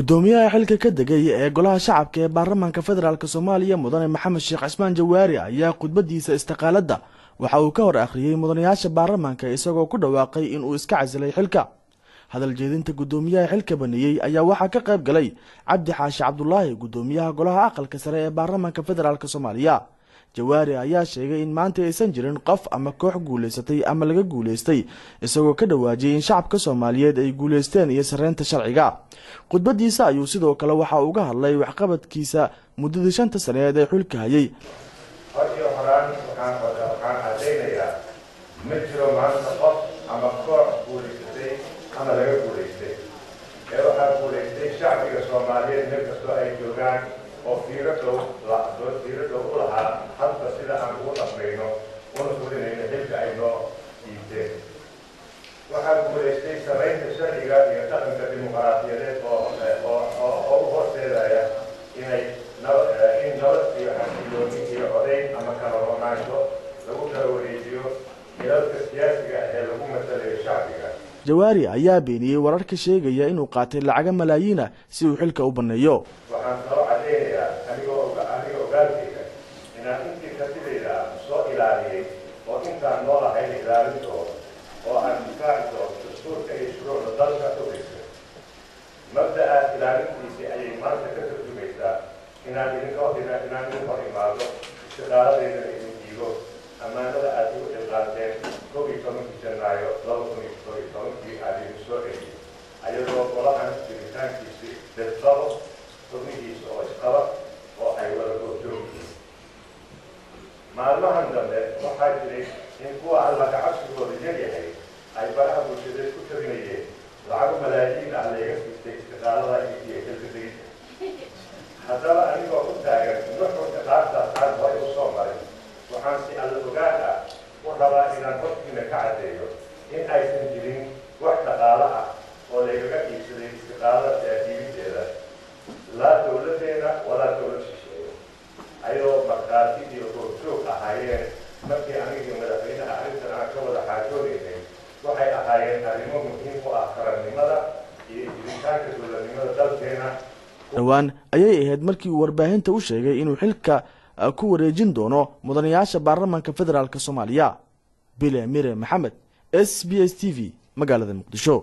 gudoomiyaha xilka ka degay ee golaha shacabka ee baarlamaanka federaalka Soomaaliya mudane Maxamed Sheekh Cismaan Jawaari ayaa khudbadiisa istiqaalada waxa uu ka hor akhriyay mudanayaasha baarlamaanka isagoo ku dhawaaqay in uu iska casilay xilka. hadal jeedinta gudoomiyaha xilka baniyay ayaa waxa ka qayb galay Cabdi Xaashi Cabdullaahi gudoomiyaha golaha aqalka sare ee baarlamaanka federaalka Soomaaliya. Jawaari ayaa sheegay in maanta aysan jirin qof ama koox guuleysatay ama laga guuleystay isagoo ka dhawaajiyay in shacabka Soomaaliyeed ay guuleysteen iyo sareynta sharciga. khudbadiisa ayuu sidoo kale waxa uu uga hadlay waxqabadkiisa muddada 5 sano ee xilka hayay. oo fiirado u lahaa halka sida aan ugu dhaqmayno una fulinayno xilka ay noo dhiibteen. waxaa guulaystay samaynta sharciga iyo dhaqanka dimuqraadiyadeed oo u horseedaya in nabad iyo xasilooni iyo codayn ama kala roonaansho lagu kala wareejiyo xilalka siyaasiga ee lagu matalayo shacbiga. Jawaari ayaa beeniyay wararka sheegaya inuu qaatay lacag malaayiin ah si uu xilka u baneeyo. waxaan soo cadeynayaa anigoo ogaalkayga inaan intii kartidayda soo ilaaliyay oo intaan noolahay ilaalintooda oo aan difaaci doono dastuurka iyo shuruucda dalka dhogeysa. mabda'aas ilaalintiisii ayay maanta ka tarjumaysaa inaan idin hor imaado istiqaaladeydana idin diigo ammaanada aad igu xilqaanteen 11 Janaayo 2017 aad idin soo celiyay ayadoo golahan jiritaankiisii dadbado xubnihiisa oo isqaba oo ay wada goobjoogyihiin. maalmahan dambe waxaa jiray in kuwa alla kacabsigooda yaryahay ay baraha bulshadeed ku tabinayeen lacag malaayiin ah layga siistay istiqaalada iyo xilka degidda. haddaba anigoo u taagan nuxurka qaartaas aan horay u soo maray waxaan si alla ogaan ah u rabaa inaan hortiina ka caddeeyo in aysan jirin wax dhaqaale ah oo laygaga iibsaday istiqaalada diibinteeda laa dowladeena walaa dowlad shisheeye ayadoo markhaati iyo goobjoog ahaayeen markii anigii madaxweynaha arrintan aan ka wada xaajoonaynay waxay ahaayeen arrimo muhiim u ah qarannimada iyo jiritaanka dowladnimada dalkeena. dhowaan ayay ahayd markii uu warbaahinta u sheegay inuu xilka ku wareejin doono mudanayaasha baarlamaanka federaalka Soomaaliya. Bile Mire Maxamed, SBS TV, magaalada Muqdisho.